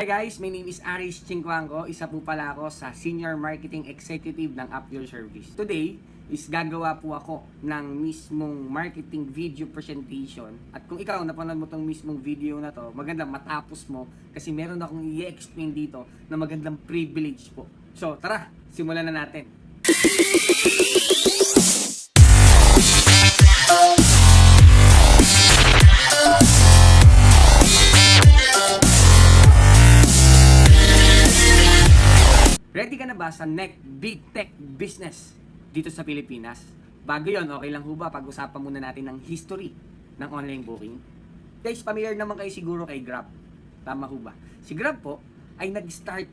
Hi guys, my name is Aris Chinquango. Isa po pala ako sa Senior Marketing Executive ng Up Your Service. Today is gagawa po ako ng mismong marketing video presentation. At kung ikaw napanood mo tong mismong video na to, maganda matapos mo kasi meron akong i-explain dito na magandang privilege po. So tara, simulan na natin. Ready ka na ba sa next big tech business dito sa Pilipinas? Bago yon, okay lang ho ba pag-usapan muna natin ng history ng online booking? Guys, familiar naman kayo siguro kay Grab. Tama ho ba? Si Grab po ay nag-start,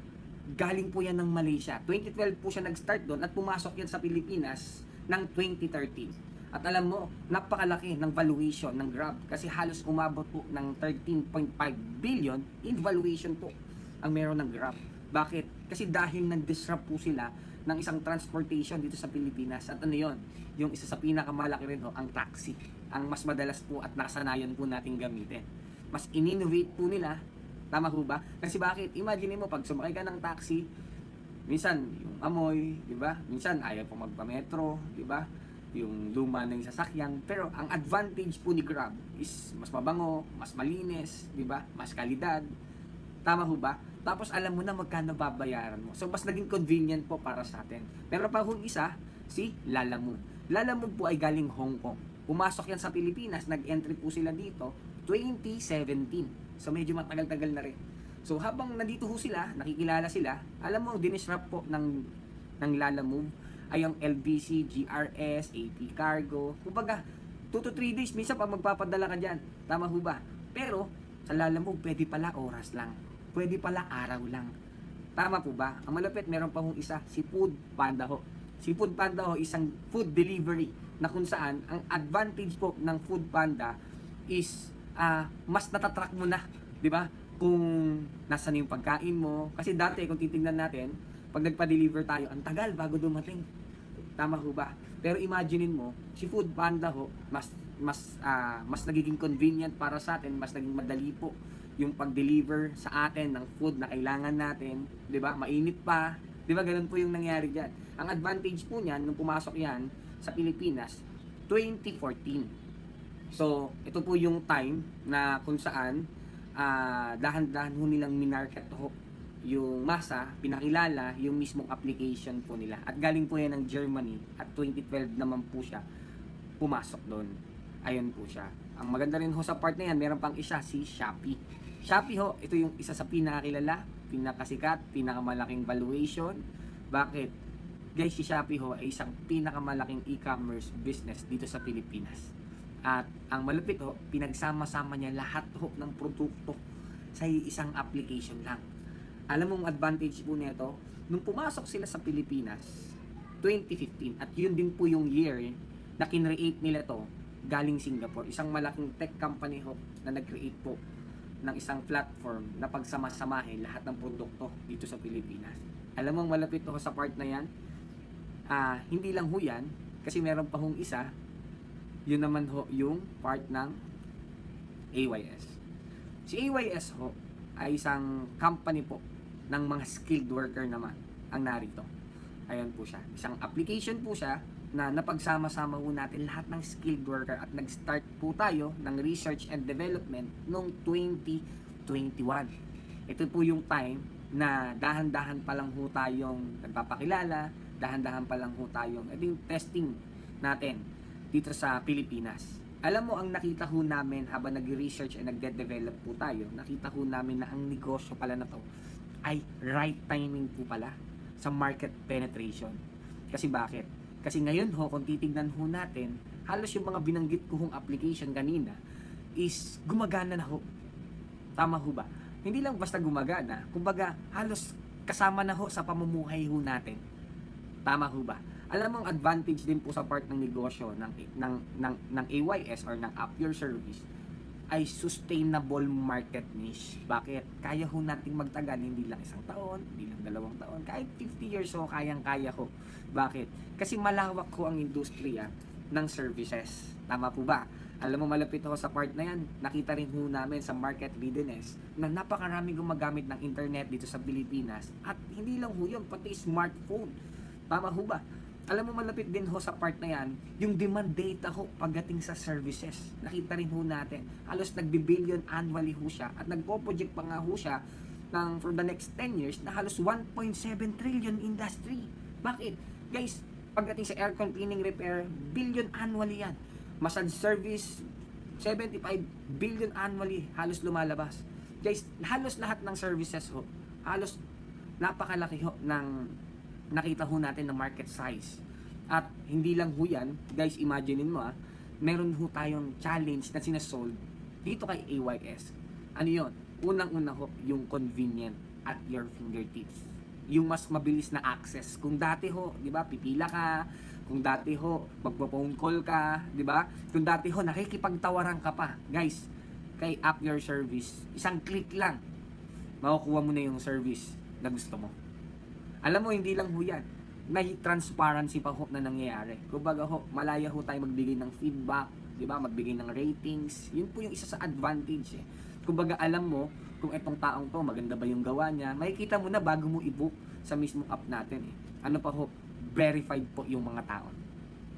galing po yan ng Malaysia. 2012 po siya nag-start doon at pumasok yan sa Pilipinas ng 2013. At alam mo, napakalaki ng valuation ng Grab kasi halos umabot po ng 13.5 billion in valuation po ang meron ng Grab. Bakit? Kasi dahil nag-disrupt po sila ng isang transportation dito sa Pilipinas. At ano yon? Yung isa sa pinakamalaki rin ho, ang taxi. Ang mas madalas po at nakasanayan po natin gamitin. Mas in-innovate po nila. Tama ho ba? Kasi bakit? Imagine mo, pag sumakay ka ng taxi, minsan yung amoy, di ba? Minsan ayaw po magpa-metro, di ba? Yung luma ng sasakyan. Pero ang advantage po ni Grab is mas mabango, mas malinis, di ba? Mas kalidad. Tama ho ba? Tapos alam mo na magkano babayaran mo. So mas naging convenient po para sa atin. Pero pa hong isa, si Lalamove. Lalamove po ay galing Hong Kong. Pumasok yan sa Pilipinas, nag-entry po sila dito 2017. So medyo matagal-tagal na rin. So habang nandito ho sila, nakikilala sila, alam mo, dinisrupt po ng Lalamove ay ang LBC, GRS, AP Cargo. Kumbaga, 2 to 3 days, minsan pa magpapadala ka dyan. Tama ho ba? Pero sa Lalamove, pwede pala oras lang. Pwede pala araw lang. Tama po ba? Ang malapit, meron pa hong isa, si Food Panda ho. Si Food Panda ho, isang food delivery na kung saan, ang advantage po ng Food Panda is mas natatrack mo na, di ba? Kung nasan yung pagkain mo. Kasi dati, kung titingnan natin, pag nagpa-deliver tayo, ang tagal bago dumating. Tama ho ba? Pero imaginein mo, si Food Panda ho, mas nagiging convenient para sa atin, mas naging madali po yung pag-deliver sa atin ng food na kailangan natin, 'di ba? Mainit pa, 'di ba? Ganun po yung nangyari diyan. Ang advantage po niyan nung pumasok 'yan sa Pilipinas 2014. So, ito po yung time na kung saan dahan-dahan ho nilang minarket ho yung masa, pinakilala yung mismong application po nila. At galing po yan ng Germany at 2012 naman po siya pumasok doon. Ayun po siya. Ang maganda rin ho sa part na yan, meron pang isa, si Shopee. Shopee ho, ito yung isa sa pinakakilala, pinakasikat, pinakamalaking valuation. Bakit? Guys, si Shopee ho ay isang pinakamalaking e-commerce business dito sa Pilipinas. At ang malupit ho, pinagsama-sama niya lahat ho ng produkto sa isang application lang. Alam mo ang advantage po nito, nung pumasok sila sa Pilipinas, 2015, at yun din po yung year na kinreate nila to galing Singapore. Isang malaking tech company ho na nag-create po ng isang platform na pagsama-samahin lahat ng produkto dito sa Pilipinas. Alam mo, malapit ho sa part na yan. Hindi lang ho yan, kasi meron pa hong isa, yun naman ho yung part ng AYS. Si AYS ho ay isang company po ng mga skilled worker naman ang narito. Ayan po siya. Isang application po siya na napagsama-sama po natin lahat ng skilled worker at nag-start po tayo ng research and development noong 2021. Ito po yung time na dahan-dahan pa lang ho tayong nagpapakilala, dahan-dahan pa lang ho tayong testing natin dito sa Pilipinas. Alam mo, ang nakita ho namin habang nag-research and nag-develop po tayo, nakita ho namin na ang negosyo pala na to ay right timing po pala sa market penetration. Kasi bakit? Kasi ngayon ho, kung titignan ho natin, halos yung mga binanggit ko hong application kanina is gumagana na ho. Tama ho ba? Hindi lang basta gumagana, kumbaga halos kasama na ho sa pamumuhay ho natin. Tama ho ba? Alam mo ang advantage din po sa part ng negosyo ng AYS or ng Up Your Service ay sustainable market niche. Bakit? Kaya ho nating magtagal, hindi lang 1 taon, hindi lang 2 taon, kahit 50 years ho, kayang-kaya ho. Bakit? Kasi malawak ho ang industriya ng services. Tama po ba? Alam mo, malapit ho sa part na yan, nakita rin ho namin sa market readiness na napakarami gumagamit ng internet dito sa Pilipinas at hindi lang ho yun, pati smartphone. Tama ho ba? Alam mo, malapit din ho sa part na yan, yung demand data ho pagdating sa services. Nakita rin ho natin, halos nagbibillion annually ho siya at nagpo-project pa nga ho siya ng for the next 10 years na halos 1.7 trillion industry. Bakit? Guys, pagdating sa aircon cleaning repair, billion annually yan. Massage service, 75 billion annually halos lumalabas. Guys, halos lahat ng services ho, halos napakalaki ho ng nakita ho natin na market size. At hindi lang ho yan, guys, imaginein mo meron ho tayong challenge na sinasolve dito kay AYS. Ano yon? Unang-una ho, yung convenient at your fingertips. Yung mas mabilis na access. Kung dati ho, di ba, pipila ka, kung dati ho, magpo-phone call ka, di ba? Kung dati ho, nakikipagtawaran ka pa. Guys, kay App Your Service, isang click lang, makukuha mo na yung service na gusto mo. Alam mo, hindi lang ho yan. May transparency pa ho na nangyayari. Kumbaga ho, malaya ho tayo magbigay ng feedback, di ba? Magbigay ng ratings. Yun po yung isa sa advantage eh. Kumbaga, alam mo kung itong taong to, maganda ba yung gawa niya. Makikita mo na bago mo i-book sa mismong app natin eh. Ano pa ho? Verified po yung mga tao.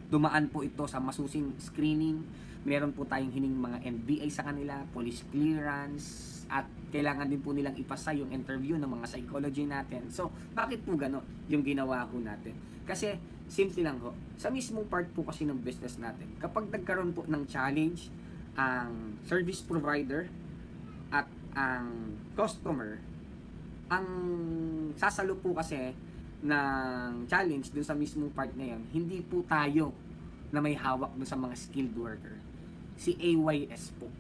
Dumaan po ito sa masusing screening. Meron po tayong hining mga NBI sa kanila, police clearance, at kailangan din po nilang ipasa yung interview ng mga psychology natin. So, bakit po gano'n yung ginawa ko natin? Kasi, simple lang ho. Sa mismong part po kasi ng business natin, kapag nagkaroon po ng challenge, ang service provider at ang customer, ang sasalo po kasi ng challenge dun sa mismong part na yun, hindi po tayo na may hawak dun sa mga skilled worker. Si AYS po.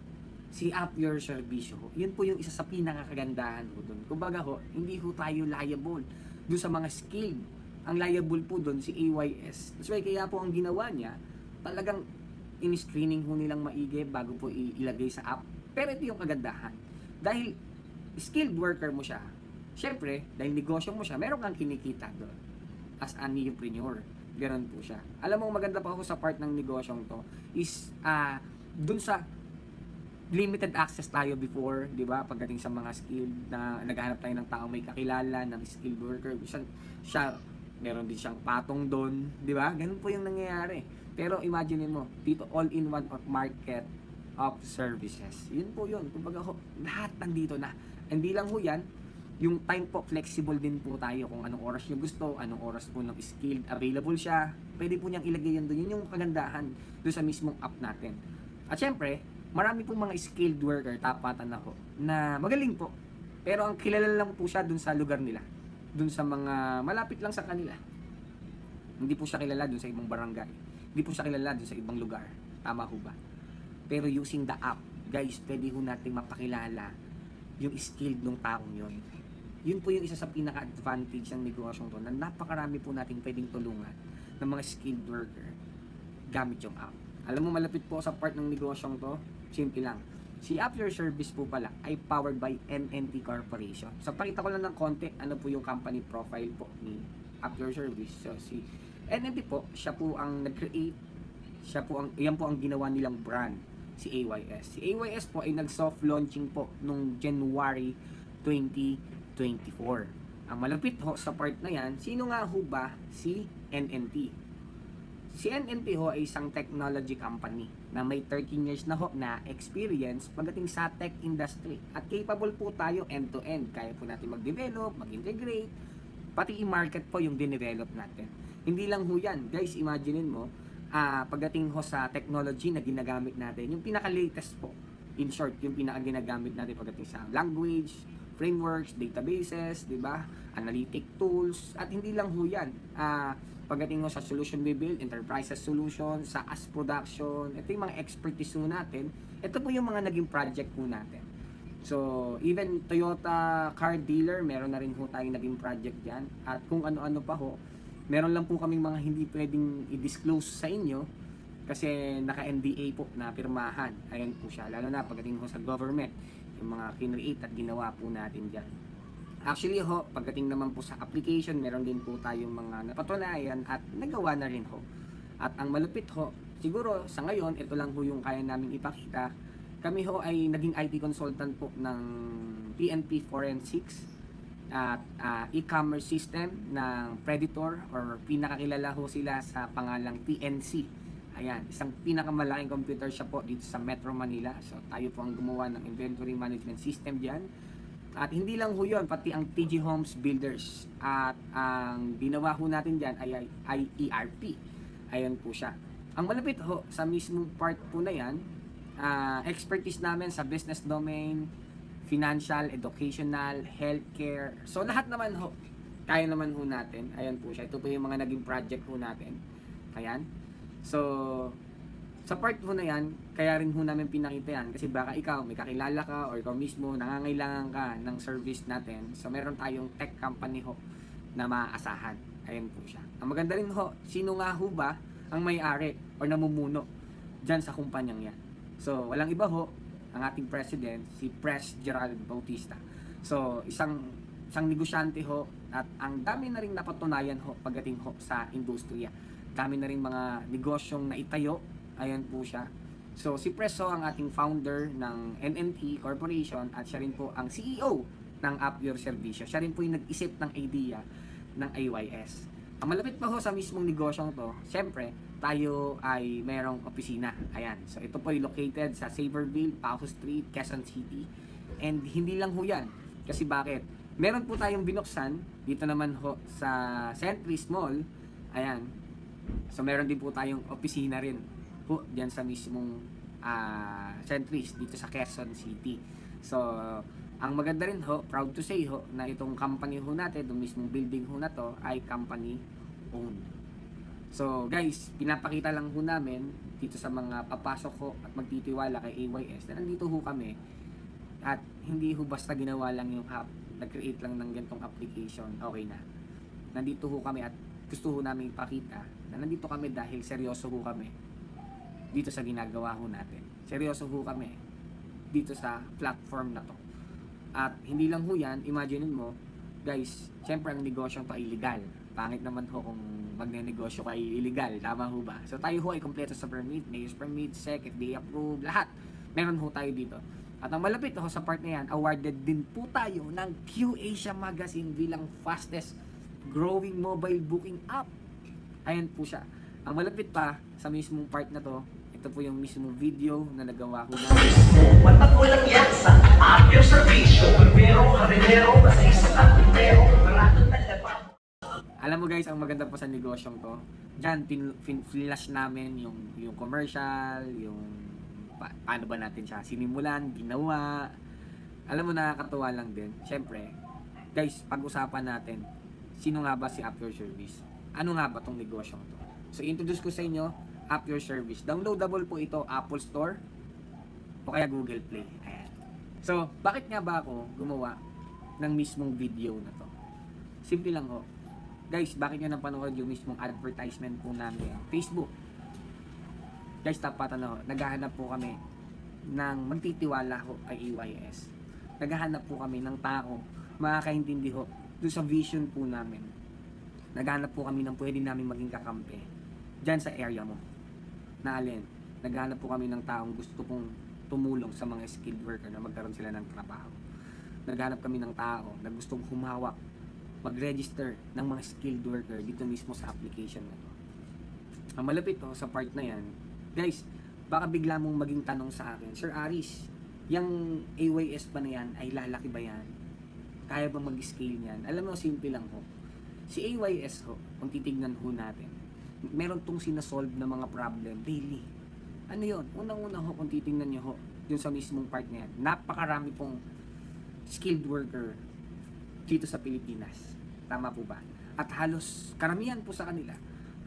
Si App Your Service ho. Yun po yung isa sa pinakakagandahan ho dun. Kumbaga ho, hindi ho tayo liable dun sa mga skilled. Ang liable po dun si AYS. That's why kaya po ang ginawa niya, talagang in-screening ho nilang maigi bago po ilagay sa app. Pero ito yung kagandahan. Dahil skilled worker mo siya, syempre, dahil negosyo mo siya, meron kang kinikita doon as a entrepreneur. Ganon po siya. Alam mo, maganda pa ako sa part ng negosyong to is dun sa limited access tayo before, di ba? Pagdating sa mga skilled na naghahanap tayo ng tao may kakilala ng skilled worker, siya meron din siyang patong doon, di ba? Ganun po yung nangyayari. Pero imagine mo, dito all-in-one of market of services. Yun po yun. Kumbaga ho, lahat nandito na. Hindi lang ho yan, yung time po, flexible din po tayo kung anong oras nyo gusto, anong oras po ng skilled, available siya. Pwede po niyang ilagay yun doon. Yun yung kagandahan doon sa mismong app natin. At syempre, marami pong mga skilled worker, tapatan na ho, na magaling po. Pero ang kilala lang po siya doon sa lugar nila. Doon sa mga malapit lang sa kanila. Hindi po siya kilala doon sa ibang barangay. Hindi po siya kilala doon sa ibang lugar. Tama ho ba? Pero using the app, guys, pwede ho natin mapakilala yung skilled ng taong yun. Yun po yung isa sa pinaka-advantage ng negosyong to na napakarami po natin pwedeng tulungan ng mga skilled worker gamit yung app. Alam mo, malapit po sa part ng negosyong to, simple lang. Si App Your Service po pala ay powered by NNT Corporation. So, pakita ko lang ng konti ano po yung company profile po ni App Your Service. So, si NNT po, siya po ang nag-create, yan po ang ginawa nilang brand, si AYS. Si AYS po ay nag-soft launching po nung January 2024. Ang malapit ho sa part na yan, sino nga ho ba? Si NNT. Si NNT ho ay isang technology company na may 13 years na ho na experience pagdating sa tech industry. At capable po tayo end-to-end. Kaya po natin mag-develop, mag-integrate, pati i-market po yung dinevelop natin. Hindi lang ho yan. Guys, imaginein mo, pagdating ho sa technology na ginagamit natin, yung pinaka-latest po, in short, yung pinaka-ginagamit natin pagdating sa language, frameworks, databases, di ba? Analytic tools, at hindi lang ho yan. Pagdating mo sa solution we build, enterprises solution, SaaS production, ito yung mga expertise po natin. Ito po yung mga naging project po natin. So, even Toyota car dealer, meron na rin po tayong naging project dyan. At kung ano-ano pa ho, meron lang po kaming mga hindi pwedeng i-disclose sa inyo kasi naka-NDA po na pirmahan. Ayan po siya, lalo na pagdating ho sa government, yung mga kinreate at ginawa po natin dyan. Actually ho, pagdating naman po sa application, meron din po tayong mga napatunayan at nagawa na rin ho. At ang malupit ho, siguro sa ngayon, ito lang po yung kaya naming ipakita. Kami ho ay naging IT consultant po ng PNP Forensics at e-commerce system ng Predator, or pinakakilala ho sila sa pangalang PNC. Ayan, isang pinakamalaking computer shop po dito sa Metro Manila. So tayo po ang gumawa ng inventory management system diyan. At hindi lang ho yun, pati ang TG Homes Builders. At ang ginawa ho natin dyan ay ERP. Ayan po siya. Ang malapit ho sa mismong part po na yan, expertise namin sa business domain, financial, educational, healthcare. So lahat naman ho, kaya naman ho natin. Ayan po siya. Ito po yung mga naging project ho natin. Ayan. So, sa part ho na yan, kaya rin ho namin pinakita yan. Kasi baka ikaw, may kakilala ka, or ikaw mismo, nangangailangan ka ng service natin. So, meron tayong tech company ho na maaasahan. Ayan po siya. Ang maganda rin ho, sino nga ho ba ang may-ari o namumuno dyan sa kumpanyang yan? So, walang iba ho, ang ating president, si Pres Gerald Bautista. So, isang negosyante ho, at ang dami na rin napatunayan ho pagdating ho sa industriya. Dami na rin mga negosyong naitayo. Ayan po siya. So, si Pres ho ang ating founder ng NNT Corporation, at siya rin po ang CEO ng Up Your Servicio. Siya rin po yung nag-isip ng idea ng AYS. Ang malapit pa ho sa mismong negosyong to, syempre, tayo ay mayroong opisina. Ayan. So, ito po ay located sa Saverville, Paco Street, Quezon City. And hindi lang ho yan. Kasi bakit? Meron po tayong binuksan dito naman ho sa Centris Mall. Ayan. So, meron din po tayong opisina rin po diyan sa mismong Centris dito sa Quezon City. So, ang maganda rin ho, proud to say ho, na itong company ho natin, itong mismong building ho na to, ay company owned. So guys, pinapakita lang ho namin dito sa mga papasok ho at magtitiwala kay AYS na nandito ho kami, at hindi ho basta ginawa lang yung app, nag-create lang ng ganitong application, okay na. Nandito ho kami at gusto ho namin ipakita na nandito kami dahil seryoso ho kami dito sa ginagawa ho natin. Seryoso ho kami dito sa platform na to. At hindi lang ho yan, imagine mo, guys, syempre ang negosyo pa illegal. Pangit naman ho kung magne-negosyo ka illegal, tama ho ba? So tayo ho ay kompleto sa permit, mayor's permit, SEC, FDA approved, lahat. Meron ho tayo dito. At ang malapit ho sa part na yan, awarded din po tayo ng Q Asia Magazine bilang fastest growing mobile booking app. Ayan po siya. Ang malapit pa sa mismong part na to, ito po yung mismong video na nagawa ko na. Matagulang yan sa Up Your Servicio. Pero, harinero, basta isang pero, maraming talaba. Alam mo guys, ang maganda pa sa negosyong to, dyan, flash namin yung commercial, yung paano ba natin siya sinimulan, ginawa. Alam mo, nakakatuwa lang din. Siyempre, guys, pag-usapan natin, sino nga ba si Up Your Service? Ano nga ba tong negosyong to? So, introduce ko sa inyo, Up Your Service. Downloadable po ito, Apple Store o kaya Google Play. Ayan. So, bakit nga ba ako gumawa ng mismong video na to? Simple lang ho. Guys, bakit nyo napanood yung mismong advertisement po namin? Facebook. Guys, tapat ho. Naghahanap po kami ng magtitiwala ho kay AYS. Naghahanap po kami ng tao makakaintindi ho doon sa vision po namin. Naghahanap po kami ng pwede namin maging kakampi dyan sa area mo. Na alin, naghanap po kami ng taong gusto pong tumulong sa mga skilled worker na magkaroon sila ng trabaho. Naghanap kami ng tao na gustong humawak, mag-register ng mga skilled worker dito mismo sa application na to. Ang malapit sa part na yan, guys, baka bigla mong maging tanong sa akin, Sir Aris, yung AYS pa na yan, ay lalaki ba yan? Kaya ba mag-scale niyan? Alam mo, simple lang ho. Si AYS ho, kung titignan ho natin, meron tong sinasolve na mga problem daily. Ano yun? Unang-una ho, kung titingnan nyo ho, yun sa mismong part na yan, napakarami pong skilled worker dito sa Pilipinas. Tama po ba? At halos, karamihan po sa kanila,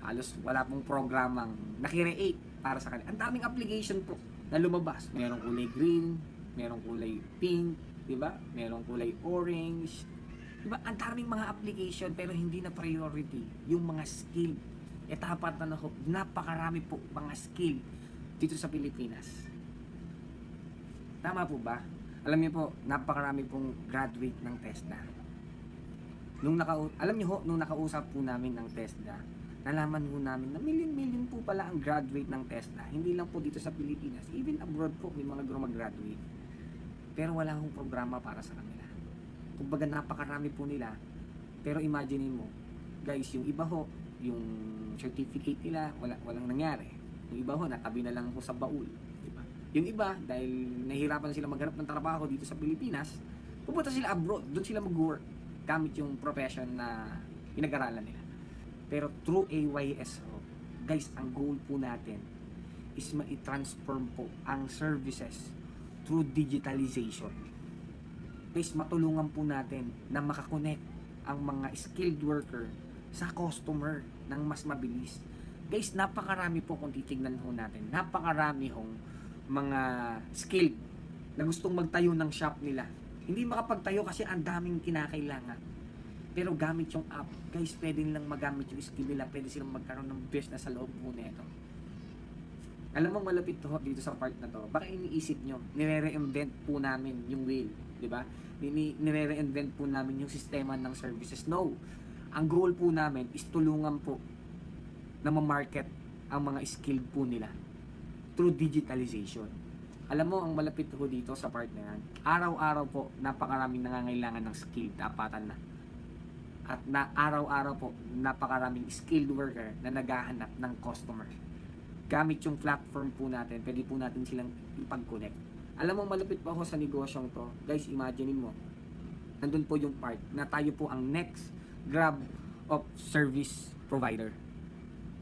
halos wala pong programang nakire-create para sa kanila. Ang daming application po na lumabas. Merong kulay green, merong kulay pink, diba? Merong kulay orange. Diba? Ang daming mga application pero hindi na priority yung mga skill. Tapat na ho, napakarami po mga skill dito sa Pilipinas. Tama po ba? Alam niyo po, napakarami pong graduate ng TESDA. Alam niyo ho, nung nakausap po namin ng TESDA, nalaman ho namin na million po pala ang graduate ng Tesla. Hindi lang po dito sa Pilipinas, even abroad po may mga graduate. Pero wala hong programa para sa kanila. Kumbaga napakarami po nila. Pero imagine mo, guys, yung iba ho, yung certificate nila, walang nangyari. Yung iba ho, natabi na lang ho sa baul. Diba? Yung iba, dahil nahihirapan sila maghanap ng trabaho dito sa Pilipinas, pupunta sila abroad, doon sila mag-work gamit yung profession na pinag-aralan nila. Pero through AYS ho, guys, ang goal po natin is ma-transform po ang services through digitalization. Guys, matulungan po natin na makakonect ang mga skilled worker sa customer ng mas mabilis. Guys, napakarami po kung titignan ho natin. Napakarami hong mga skilled na gustong magtayo ng shop nila. Hindi makapagtayo kasi ang daming kinakailangan. Pero gamit yung app, guys, pwede nilang magamit yung skill nila. Pwede silang magkaroon ng business sa loob po nito. Alam mo, malapit to dito sa part na to. Baka iniisip nyo, nire-reinvent po namin yung wheel, di ba? Nire-reinvent po namin yung sistema ng services. No. Ang goal po namin is tulungan po na ma-market ang mga skilled po nila through digitalization. Alam mo, ang malapit ko dito sa part na yan, araw-araw po, napakaraming nangangailangan ng skill, tapatan na. At na araw-araw po, napakaraming skilled worker na naghahanap ng customer. Gamit yung platform po natin, pwede po natin silang ipag-connect. Alam mo, malapit pa ako sa negosyong to. Guys, imagine mo, nandun po yung part na tayo po ang next Grab of service provider.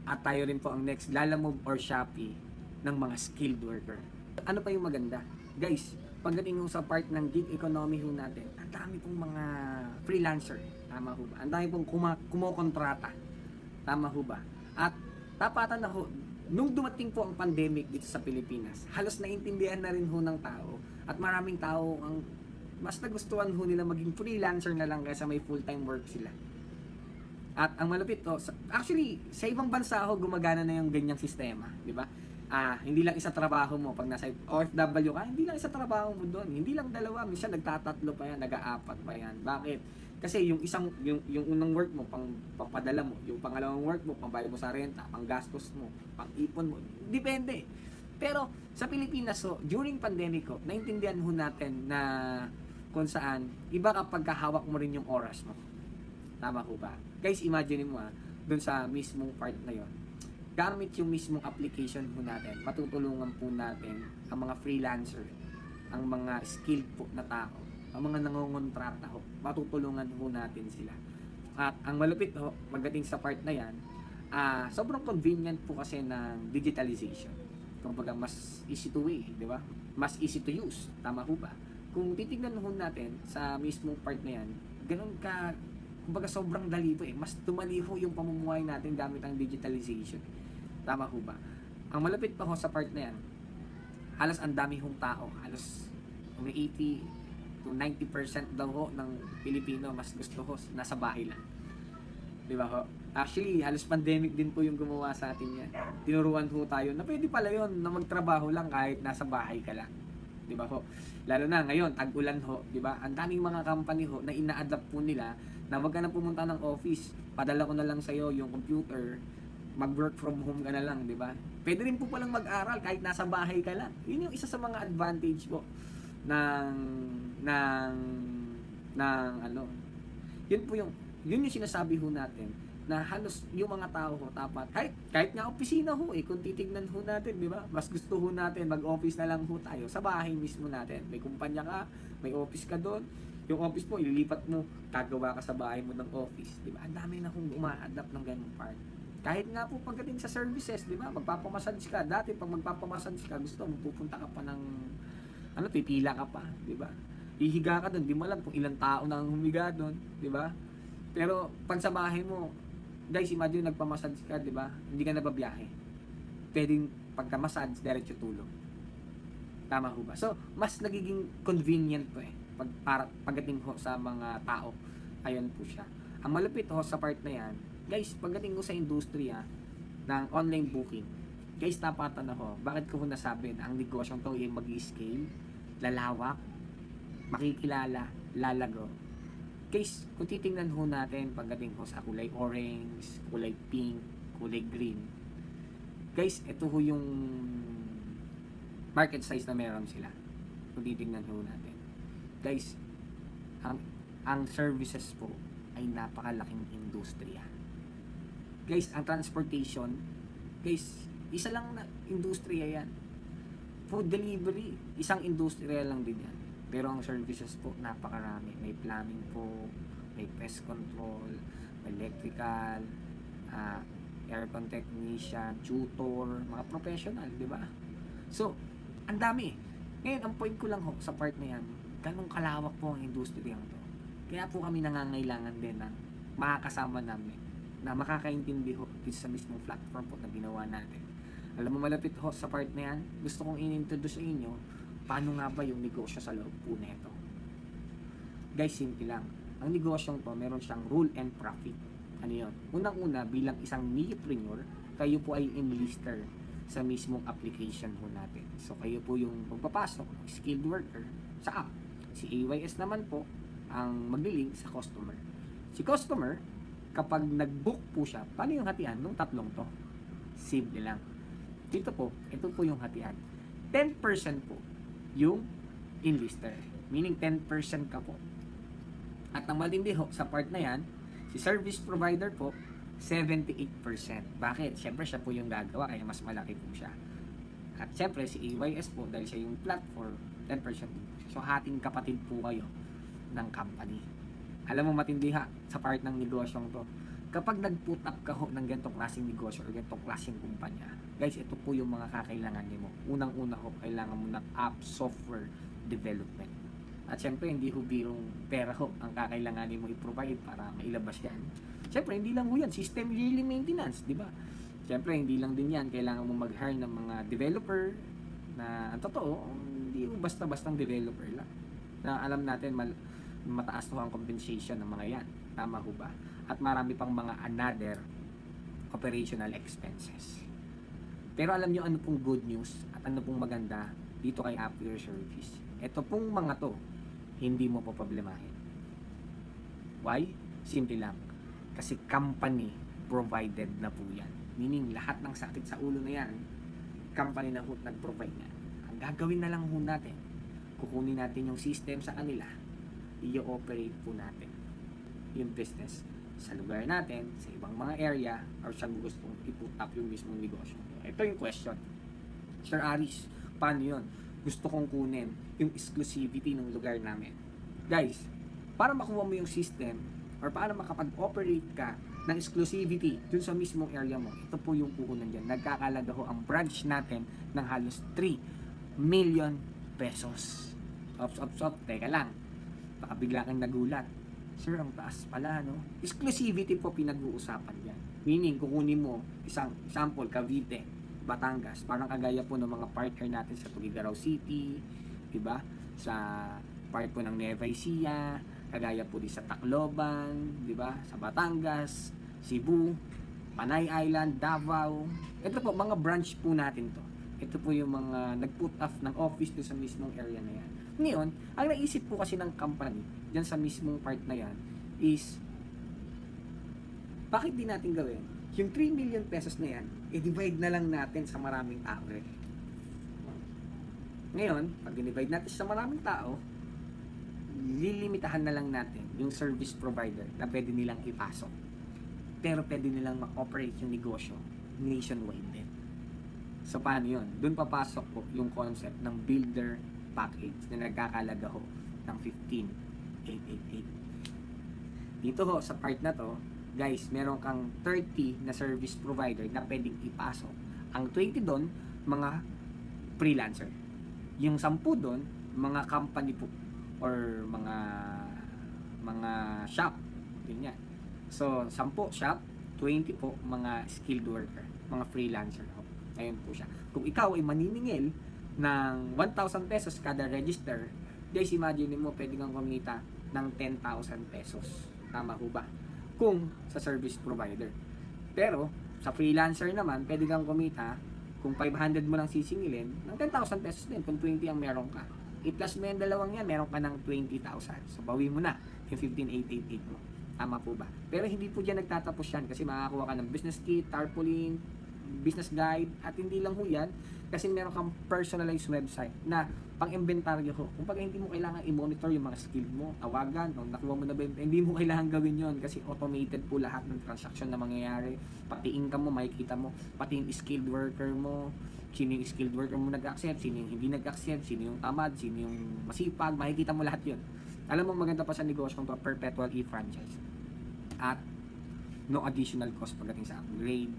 At tayo rin po ang next Lalamove or Shopee ng mga skilled worker. Ano pa yung maganda? Guys, pagdating ho sa part ng gig economy ho natin, ang dami pong mga freelancer. Tama ho ba? Ang dami pong kumokontrata. Tama ho ba? At tapatan na ho, nung dumating po ang pandemic dito sa Pilipinas, halos naintindihan na rin ho ng tao at maraming tao ang mas nagustuhan ho nila maging freelancer na lang kaysa may full-time work sila. At ang malupit to, actually, sa ibang bansa ho, gumagana na yung ganyang sistema, di ba? Hindi lang isa trabaho mo pag nasa OFW ka, hindi lang isa trabaho mo doon, hindi lang dalawa, minsan nagtatatlo pa yan, nag-aapat pa yan. Bakit? Kasi yung unang work mo pang papadala mo, yung pangalawang work mo pambayad mo sa renta, pang gastos mo, pang ipon mo, depende. Pero sa Pilipinas ho, during pandemic ho, naintindihan ho natin na kung saan iba kapag kahawak mo rin yung oras mo. Tama ho ba? Guys, imagine mo dun sa mismong part na yon. Gamit yung mismong application po natin, matutulungan po natin ang mga freelancer, ang mga skilled po na tao, ang mga nangongontrata ho, matutulungan ho natin sila. At ang malupit ho, pagdating sa part na yan, sobrang convenient po kasi ng digitalization. Kumbaga, mas easy to way, di ba? Mas easy to use, tama ho ba? Kung titignan ho natin sa mismong part na yan, ganun ka, kumbaga sobrang dali po mas tumali ho yung pamumuhay natin gamit ang digitalization. Tama ho ba? Ang malapit pa ho sa part na yan, halos ang dami hong tao, halos 80 to 90% daw ho ng Pilipino mas gusto ho nasa bahay lang. Di ba ho? Actually, halos pandemic din po yung gumawa sa atin yan. Tinuruan ho tayo na pwede pala yun na magtrabaho lang kahit nasa bahay ka lang. Di ba ho? Lalo na ngayon, tag-ulan ho, di ba? Ang daming mga company ho na ina-adapt po nila na wag ka na pumunta ng office. Padala ko na lang sa'yo yung computer, mag-work from home ka na lang, di ba? Pwede rin po palang mag-aral kahit nasa bahay ka lang. Yun yung isa sa mga advantage po ng ano. Yun yung sinasabi ho natin na halos yung mga tao ho dapat kahit nga opisina ho kung titignan ho natin, di ba? Mas gusto ho natin mag-office na lang ho tayo sa bahay mismo natin. May kumpanya ka, may office ka doon. Yung office mo ililipat mo, gagawa ka sa bahay mo ng office, di ba? Ang dami na kong uma-adapt ng ganung part. Kahit nga po pagdating sa services, di ba? Magpapamassage ka. Dati pag magpapamassage ka, gusto mo pupunta ka pa ng pipila ka pa, di ba? Ihiga ka doon, di mo alam kung ilang tao na ang humiga doon, di ba? Pero pag sa bahay mo, guys, imagine nagpamassage ka, di ba? Hindi ka nababiyahe. Pwedeng pagka-massage, diretso tulog. Tama ho ba? So, mas nagiging convenient po pagdating ho sa mga tao. Ayun po siya. Ang malupit ho sa part na yan, guys, pagdating ko sa industriya ng online booking, guys, tapatan na ho. Bakit ko nasabi na ang negosyong to ay mag-scale, lalawak, makikilala, lalago. Guys, kung titingnan ho natin pagdating ho sa kulay orange, kulay pink, kulay green. Guys, ito ho yung market size na meron sila. Kung titignan ho natin. Guys, ang services po ay napakalaking industriya. Guys, ang transportation, guys, isa lang na industriya yan. Food delivery, isang industriya lang din yan. Pero ang services po, napakarami. May plumbing po, may pest control, may electrical, aircon technician, tutor, mga professional, di ba? So, ang dami. Ngayon, ang point ko lang ho sa part na yan, ganong kalawak po ang industriya to. Kaya po kami nangangailangan din ng makakasama namin na makakaintindi ho dito sa mismong platform po na ginawa natin. Alam mo, malapit ho sa part na yan, gusto kong in-introduce sa inyo paano nga ba yung negosyo sa loob po nito. Guys, simple lang. Ang negosyong to, meron siyang rule and profit. Ano yun? Unang-una, bilang isang neopreneur, kayo po ay enlister sa mismong application po natin. So, kayo po yung magpapasok ng skilled worker sa app. Si AYS naman po ang maglilink sa customer. Si customer, kapag nag-book po siya, paano yung hatian ng tatlong to? Simple lang. Dito po, ito po yung hatian. 10% po yung enlister. Meaning 10% ka po. At ang matindi ho, sa part na yan, si service provider po, 78%. Bakit? Siyempre siya po yung gagawa, kaya mas malaki po siya. At siyempre si AYS po, dahil siya yung platform, 10% din po siya. So hating kapatid po kayo ng company. Alam mo matindi ha, sa part ng negosyong to, kapag nag-put up ka ho ng ganitong klaseng negosyo o ganitong klaseng kumpanya, guys, ito po yung mga kakailangan mo. Unang-una ho, kailangan mo ng app software development. At syempre, hindi ho birong pera ho ang kakailanganin mo i-provide para mailabas yan. Syempre, hindi lang ho yan. System yearly maintenance, di ba? Syempre, hindi lang din yan. Kailangan mo mag-hire ng mga developer na, ang totoo, hindi ho basta-bastang developer lang. Na alam natin, mataas ho ang compensation ng mga yan. Tama ho ba? At marami pang mga another operational expenses. Pero alam nyo ano pong good news at ano pong maganda dito kay Appier Service. Ito pong mga to, hindi mo po problemahin. Why? Simple lang. Kasi company provided na po yan. Meaning lahat ng sakit sa ulo na yan, company na po nag-provide yan. Ang gagawin na lang po natin, kukunin natin yung system sa kanila, i-operate po natin yung business sa lugar natin, sa ibang mga area, or sa gustong i-put up yung mismong negosyo. Ito yung question. Sir Aris, paano yun? Gusto kong kunin yung exclusivity ng lugar namin. Guys, para makuha mo yung system or para makapag-operate ka ng exclusivity dun sa mismong area mo, ito po yung puhunan dyan. Nagkakalaga ho ang branch natin ng halos 3 million pesos. Teka lang. Baka bigla kang nagulat. Sir, ang taas pala, no? Exclusivity po pinag-uusapan yan. Meaning, kukunin mo isang example, Cavite, Batangas, parang kagaya po ng mga partner natin sa Tugigaraw City, diba? Sa part po ng Nueva Ecija, kagaya po din sa Tacloban, diba? Sa Batangas, Cebu, Panay Island, Davao. Ito po, mga branch po natin to. Ito po yung mga nag-put off ng office doon sa mismong area na yan. Ngayon, ang naisip po kasi ng company dyan sa mismong part na yan is, bakit di natin gawin? Yung 3 million pesos na yan, i-divide na lang natin sa maraming tao. Ngayon, pag i-divide natin sa maraming tao, lilimitahan na lang natin yung service provider na pwede nilang ipasok. Pero pwede nilang ma-operate yung negosyo nationwide din. So, paano yun? Doon papasok po yung concept ng builder package na nagkakalaga ho ng 15,888. Dito ho, sa part na to, guys, meron kang 30 na service provider na pwedeng ipasok. Ang 20 doon, mga freelancer. Yung 10 doon, mga company po or mga shop. Ganyan. So, 10 shop, 20 po mga skilled worker, mga freelancer ho. Ayun po siya. Kung ikaw ay maniningil ng 1,000 pesos kada register, guys, imagine mo pwede kang kumita ng 10,000 pesos. Tama ho ba? Kung sa service provider. Pero, sa freelancer naman, pwede kang kumita, kung 500 mo lang sisingilin, ng 10,000 pesos din kung 20 ang meron ka. I-plus mo yung dalawang yan, meron ka ng 20,000. So, bawi mo na yung 15,888 mo. Tama po ba? Pero hindi po dyan nagtatapos yan kasi makakakuha ka ng business kit, tarpaulin, business guide, at hindi lang ho yan kasi meron kang personalized website na pang-inventaryo ho. Kung hindi mo kailangan i-monitor yung mga skill mo, tawagan, o nakuha mo na ba, hindi mo kailangan gawin yon kasi automated po lahat ng transaction na mangyayari. Pati income mo, makikita mo, pati yung skilled worker mo, sino yung skilled worker mo nag-accept, sino yung hindi nag-accept, sino yung tamad, sino yung masipag, makikita mo lahat yon. Alam mo, maganda pa sa negosyo to, perpetual e-franchise. At no additional cost pagdating sa upgrade.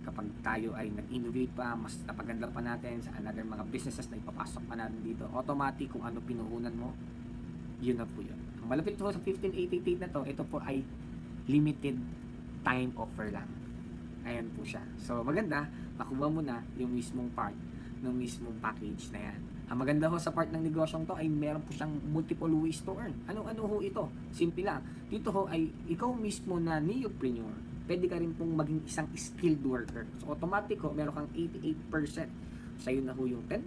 Kapag tayo ay nag-innovate pa, mas napaganda pa natin sa another mga businesses na ipapasok pa natin dito, automatic kung ano pinuhunan mo, yun na po yun. Ang malapit po sa 15888 na to, ito po ay limited time offer lang. Ayan po siya. So maganda, makuha mo na yung mismong part ng mismong package na yan. Ang maganda ho sa part ng negosyong to ay meron po siyang multiple ways to earn. Ano ho ito? Simple lang. Dito ho ay ikaw mismo na neopreneur, pwede ka rin pong maging isang skilled worker. So automatic ho, meron kang 88%. Sa'yo na ho yung 10%,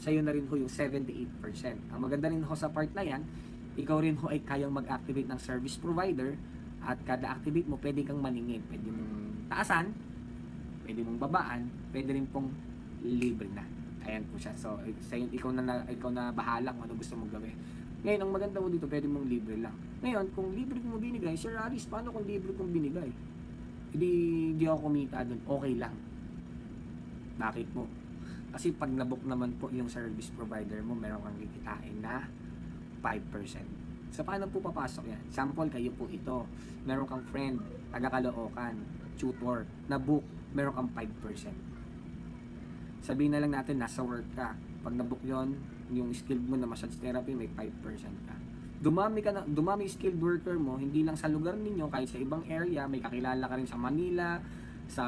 sa'yo na rin ho yung 78%. Ang maganda rin ho sa part na yan, ikaw rin ho ay kayang mag-activate ng service provider at kada activate mo, pwede kang maningin. Pwede mong taasan, pwede mong babaan, pwede rin pong libre na. Ayan po siya. So, ikaw na bahala kung ano gusto mong gawin. Ngayon, ang maganda mo dito, pwede mong libre lang. Ngayon, kung libre mo binigay, Sir Aris, paano kung libre kong binigay? Hindi ako kumita doon. Okay lang. Bakit mo? Kasi pag nabook naman po yung service provider mo, meron kang kikitain na 5%. So, paano po papasok yan? Sample, kayo po ito. Meron kang friend, taga-Caloocan, tutor, na book, meron kang 5%. Sabihin na lang natin, nasa work ka. Pag nabook yon, yung skilled mo na massage therapy, may 5% ka. Dumami yung skilled worker mo, hindi lang sa lugar ninyo, kahit sa ibang area, may kakilala ka rin sa Manila, sa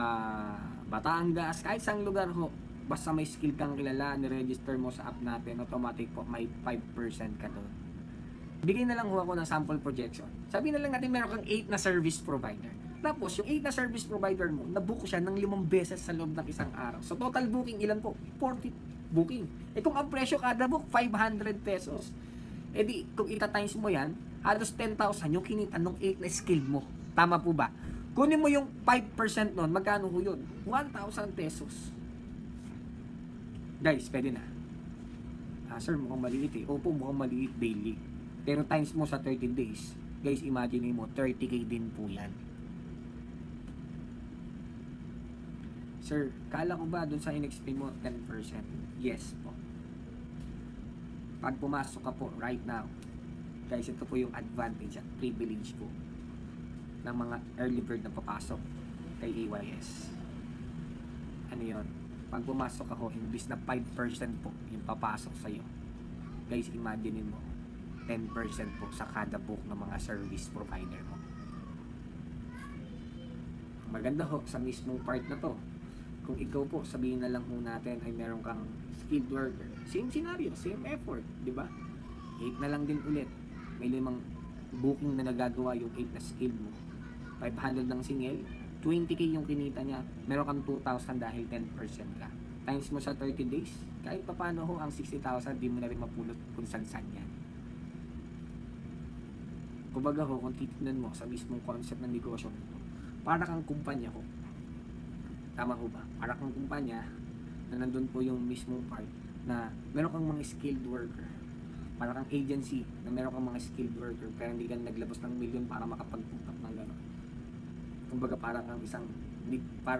Batangas, kahit sa lugar ho, basta may skill kang kilala, niregister mo sa app natin, automatic po, may 5% ka doon. Bigay na lang ho ako ng sample projection. Sabihin na lang natin, meron kang 8 na service provider. Tapos, yung 8 na service provider mo, nabook siya ng 5 beses sa loob ng isang araw. So, total booking, ilan po? 40 booking. Eh, kung ang presyo kada book, 500 pesos. Eh di, kung ita-times mo yan, halos 10,000 yung kinita ng 8 na skill mo. Tama po ba? Kunin mo yung 5% nun, magkano ho yun? 1,000 pesos. Guys, pwede na. Sir, mukhang maliit eh. Opo, mukhang maliit daily. Pero times mo sa 30 days, guys, imagine mo, 30k din po yan. Sir, kala ko ba dun sa in-explain mo 10%? Yes po. Pag pumasok ka po right now, guys, ito po yung advantage at privilege po ng mga early bird na papasok kay AYS. Ano yun? Pag pumasok ako, imbis na 5% po yung papasok sa'yo, guys, imagine mo 10% po sa kada book ng mga service provider mo. Maganda ho sa mismong part na to. Kung ikaw po, sabihin na lang ho natin ay meron kang skilled worker. Same scenario, same effort, di ba? 8 na lang din ulit. May 5 booking na nagagawa yung 8 na skill mo. 500 ng singil, 20k yung kinita niya. Meron kang 2,000 dahil 10% ka. Times mo sa 30 days, kahit pa paano ho, ang 60,000, di mo na rin mapulot kung saan-saan yan. Kumbaga ho, kung titignan mo sa mismong concept ng negosyo mo, para kang kumpanya ho. Tama ho ba? Para kang kumpanya na nandun po yung mismong part na meron kang mga skilled worker. Para kang agency na meron kang mga skilled worker pero hindi ka naglabas ng milyon para makapag-putap ng gano'n. Kumbaga para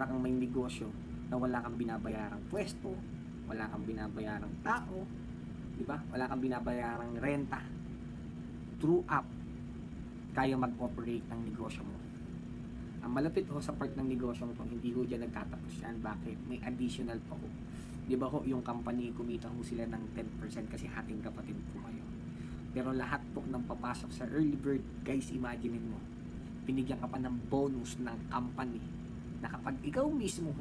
kang may negosyo na wala kang binabayarang pwesto, wala kang binabayarang tao, di ba? Wala kang binabayarang renta. Through app, kaya mag-operate ng negosyo mo. Ang malapit ho sa part ng negosyo ko, hindi ho dyan nagtatapos yan. Bakit? May additional pa ho. Di ba ho, yung company, kumita ho sila ng 10% kasi hating kapatid po kayo. Pero lahat po ng papasok sa early bird, guys, imagine mo, binigyan ka pa ng bonus ng company na kapag ikaw mismo,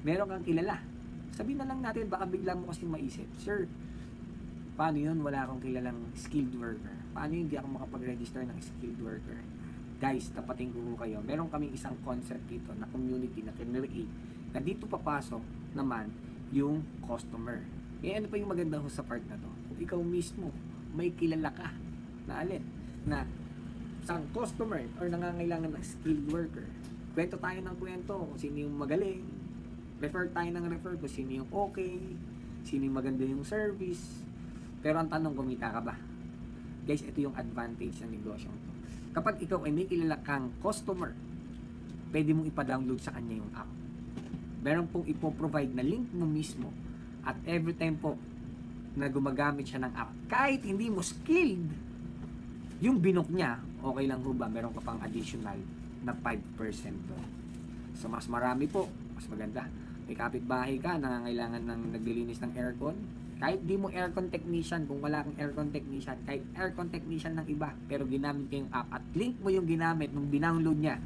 meron kang kilala. Sabihin na lang natin, baka bigla mo kasi maisip, Sir, paano yun? Wala akong kilalang skilled worker. Paano yun? Hindi ako makapag-register ng skilled worker? Guys, tapatin ko kayo. Meron kaming isang concept dito na community na kinreate na dito papasok naman yung customer. Eh, ano pa yung maganda ho sa part na to? Kung ikaw mismo, may kilala ka na alin, na isang customer or nangangailangan ng skilled worker, kwento tayo ng kwento kung sino yung magaling, refer tayo ng refer kung sino yung okay, sino yung maganda yung service. Pero ang tanong, kumita ka ba? Guys, ito yung advantage ng negosyo to. Kapag ikaw ay may kilala kang customer, pwede mong ipa-download sa kanya yung app. Meron pong ipoprovide na link mo mismo at every time po na gumagamit siya ng app, kahit hindi mo skilled, yung binook niya, okay lang ho ba? Meron ka pang additional na 5% doon. So, mas marami po, mas maganda. May kapitbahay ka, nangangailangan ng naglilinis ng aircon, kahit di mo aircon technician, kung wala kang aircon technician, kahit aircon technician ng iba, pero ginamit ko yung app at link mo yung ginamit nung binownload niya,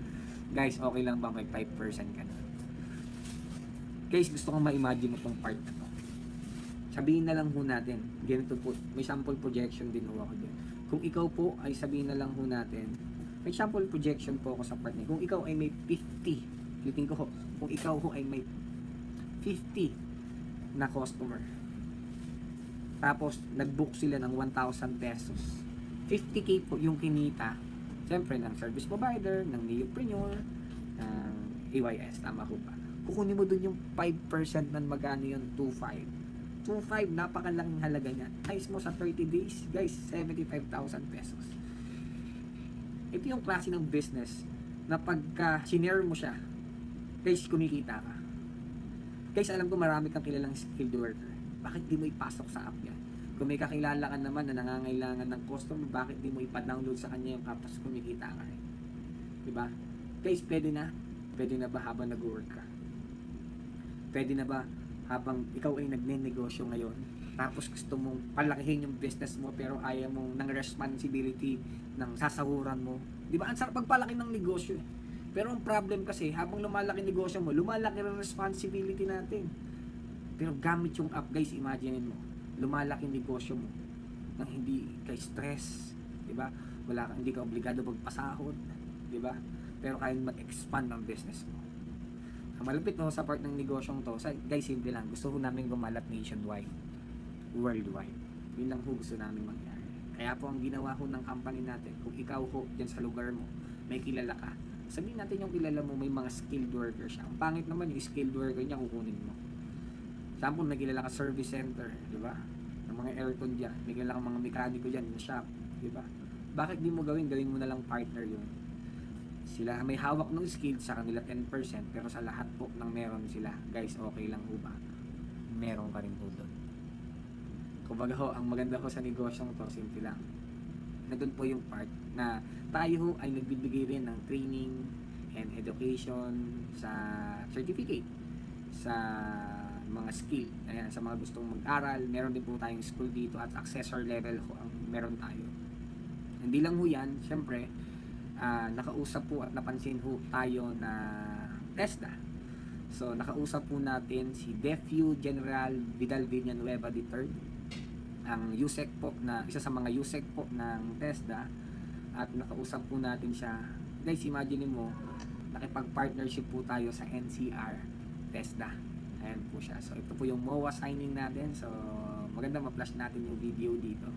guys, okay lang ba may 5% ka na? Guys, gusto kong ma-imagine mo tong part na to. Sabihin na lang ho natin, ganito po, may sample projection din ho ako din. Kung ikaw po ay sabihin na lang ho natin, may sample projection po ako sa part niya. Kung ikaw ay may 50, ulitin ko ho, kung ikaw ho ay may 50 na customer, tapos nag-book sila ng 1,000 pesos, 50k po yung kinita, siyempre ng service provider, ng neopreneur, ng AYS, tama ko pa. Kukunin mo dun yung 5% ng magkano yun, 2.5. 2.5, napakalaking halaga niya. Ayos mo sa 30 days, guys, 75,000 pesos. Ito yung klase ng business na pagka sinare mo siya, guys, kumikita ka. Guys, alam ko marami kang kilalang skilled worker. Bakit di mo ipasok sa app yan? Kung may kakilala ka naman na nangangailangan ng customer, bakit di mo ipa-download sa kanya yung app tapos kumikita ka rin? Diba? Guys, pwede na. Pwede na ba habang nag-work ka? Pwede na ba habang ikaw ay nagne-negosyo ngayon, tapos gusto mong palakihin yung business mo pero ayaw mong ng responsibility ng sasahuran mo? Diba? Ang sarap pagpalaki ng negosyo. Pero ang problem kasi, habang lumalaki negosyo mo, lumalaki rin responsibility natin. Pero gamit yung app, guys, imagine mo, lumalaki negosyo mo nang hindi ka stress, 'di ba? Hindi ka obligado magpasahod, 'di ba? Pero kaya mag-expand ang business mo. Ang malapit no sa part ng negosyong to, guys, simple lang. Gusto ko namin gumalat nationwide, worldwide. Yun lang ho gusto namin mangyari. Kaya po ang ginawa ko ng company natin, kung ikaw ho dyan sa lugar mo, may kilala ka, sabihin natin yung kilala mo may mga skilled worker siya. Ang pangit naman yung skilled worker niya, kukunin mo. Sample, may kilala ka service center, di ba? Ng mga aircon dyan. May kilala ka mga mekaniko dyan, yung shop, di ba? Bakit di mo gawin mo na lang partner yun? Sila may hawak ng skill sa kanila 10%, pero sa lahat po ng meron sila, guys, okay lang ho ba? Meron ka rin po doon. Kumbaga ho, ang maganda ko sa negosyong to, simple lang. Nandun po yung part na tayo ho ay nagbibigay rin ng training and education sa certificate, sa mga skill. Ayan, sa mga gustong mag-aral, meron din po tayong school dito at accessor level ho ang meron tayo. Hindi lang ho yan, syempre, nakausap po at napansin ho tayo na TESDA. So, nakausap po natin si DefU General Vidal Villanueva III, ang USEC po na, isa sa mga USEC po ng TESDA, at nakausap po natin siya. Guys, imagine mo, nakipag-partnership po tayo sa NCR TESDA. Ayan po siya. So, ito po yung MOA signing natin. So, maganda ma-flash natin yung video dito.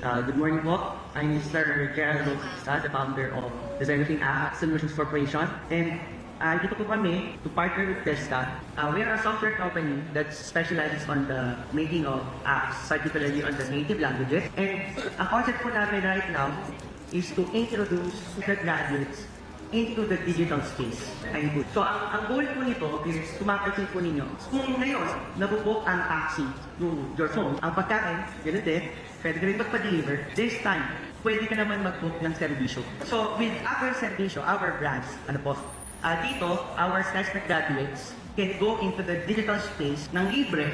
Good morning po. I'm Mr. Gerald Bautista, the founder of Developing Solutions Corporation. And dito po kami to partner with TESDA. We are a software company that specializes on the making of apps, particularly on the native languages. And ang concept po namin right now is to introduce the graduates into the digital space. So, ang goal po nito is tumapasin po ninyo. Kung ngayon, nabubook ang taxi through your phone, ang pagkain, ganun din, pwede ka rin magpa-deliver. This time, pwede ka naman mag-book ng serbisyo. So, with our serbisyo, our brands, dito, our SNES graduates can go into the digital space ng libre.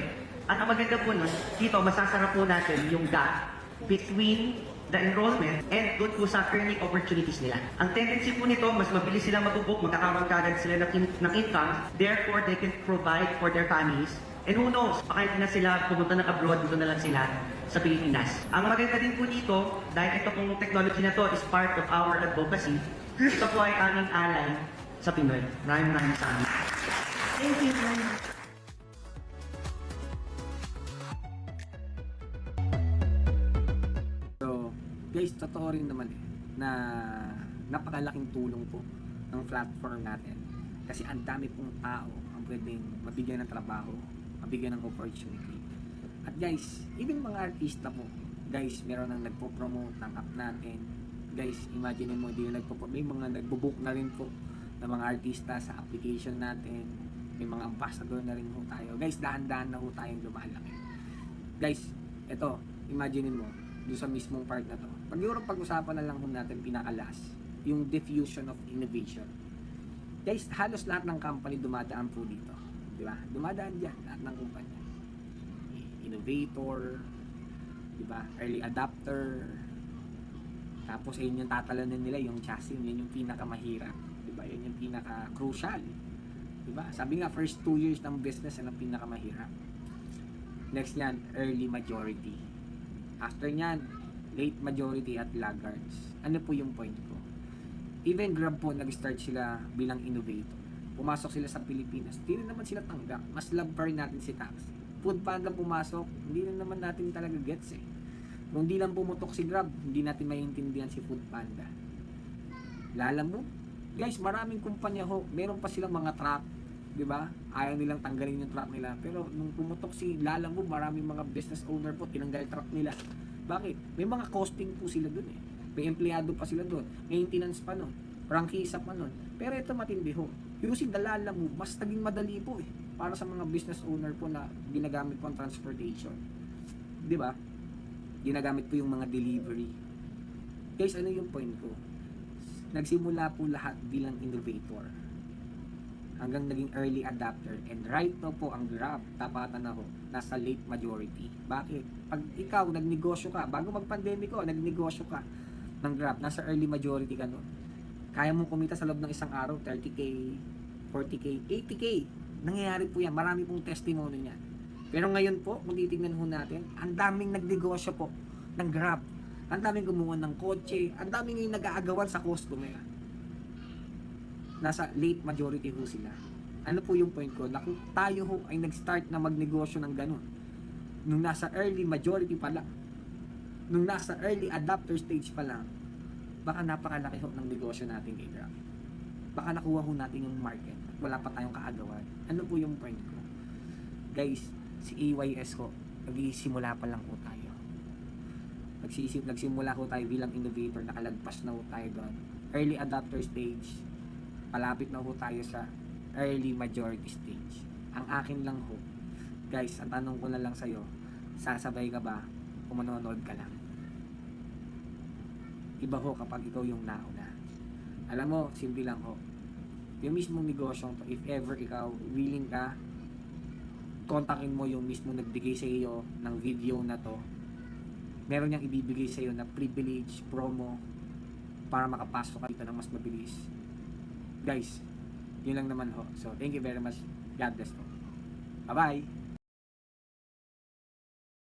At ang maganda po nun, dito, masasarap po natin yung gap between the enrollment and doon po sa earning opportunities nila. Ang tendency po nito, mas mabilis silang mag-book, magkakaroon sila ng income, therefore they can provide for their families. And who knows, baka hindi na sila pumunta ng abroad, dito na lang sila sa Pilipinas. Ang maganda din po dito, dahil ito pong technology na to is part of our advocacy, ito po ay aming alay sa Pinoy. Maraming salamat. Thank you. Guys, totoo rin naman na napakalaking tulong po ng platform natin. Kasi ang dami pong tao ang pwedeng mabigyan ng trabaho, mabigyan ng opportunity. At guys, even mga artista po, guys, meron nang nagpo-promote ng app natin. Guys, imagine mo, hindi na may mga nagbo-book na rin po ng mga artista sa application natin. May mga ambassador na rin ho tayo. Guys, dahan-dahan na ho tayong lumalaki. Guys, eto, imagine mo, doon sa mismong part na to. Pag-usapan na lang ho natin pinaka-last, yung diffusion of innovation. Guys, halos lahat ng company dumadaan po dito. Di ba? Dumadaan dyan, lahat ng kumpanya. Innovator, di ba? Early adapter. Tapos ayun yung tatalanan nila, yung chassis, yun yung pinakamahirap. Di ba? Yun yung pinaka-crucial. Di ba? Sabi nga, first 2 years ng business, yan ang pinakamahirap. Next yan, early majority. After nyan, late majority at laggards. Ano po yung point ko? Even Grab po, nag-start sila bilang innovator. Pumasok sila sa Pilipinas. Hindi rin naman sila tanggap. Mas love pa rin natin si Taxi. Foodpanda pumasok, hindi na naman natin talaga gets eh. Kung di lang pumutok si Grab, hindi natin maiintindihan si Foodpanda. Lalamove, guys, maraming kumpanya ho. Meron pa silang mga truck, di ba? Ayaw nilang tanggalin yung truck nila. Pero nung pumutok si Lalamove, maraming mga business owner po tinanggal truck nila. Bakit? May mga costing po sila dun eh. May empleyado pa sila doon. Maintenance pa nun. Prangkisa pa nun. Pero ito matindi ho. Using the Lalamove, mas naging madali po eh. Para sa mga business owner po na ginagamit po ang transportation. Di ba? Ginagamit po yung mga delivery. Guys, ano yung point ko? Nagsimula po lahat bilang innovator. Hanggang naging early adapter. And right now po, ang Grab, tapatan na ho, nasa late majority. Bakit? Pag ikaw, nagnegosyo ka, bago mag-pandemic ko, nagnegosyo ka ng Grab, nasa early majority ka nun. Kaya mong kumita sa loob ng isang araw, 30K, 40K, 80K. Nangyayari po yan. Marami pong testimony niyan. Pero ngayon po, kung titignan ho natin, ang daming nagnegosyo po ng Grab. Ang daming gumawa ng kotse. Ang daming yung nag-aagawan sa customer. Nasa late majority ho sila. Ano po yung point ko? Na kung tayo ho ay nag-start na magnegosyo ng ganun, nung nasa early majority pa lang, nung nasa early adapter stage pa lang, baka napakalaki ho ng negosyo natin kay Grab. Baka nakuha ho natin yung market at wala pa tayong kaagawan. Ano po yung point ko? Guys, si AYS ho, nagsisimula pa lang ho tayo. Nagsimula ho tayo bilang innovator, nakalagpas na ho tayo doon. Early adapter stage, palapit na ho tayo sa early majority stage. Ang akin lang ho, guys, ang tanong ko na lang sa'yo, sasabay ka ba o manonood ka lang? Iba ho kapag ikaw yung nauna. Alam mo, simple lang ho. Yung mismong negosyo to, if ever ikaw willing ka, kontakin mo yung mismo nagbigay sa iyo ng video na to. Meron niyang ibibigay sa iyo na privilege, promo, para makapasok ka dito ng mas mabilis. Guys, yun lang naman ho. So, thank you very much. God bless po. Bye-bye!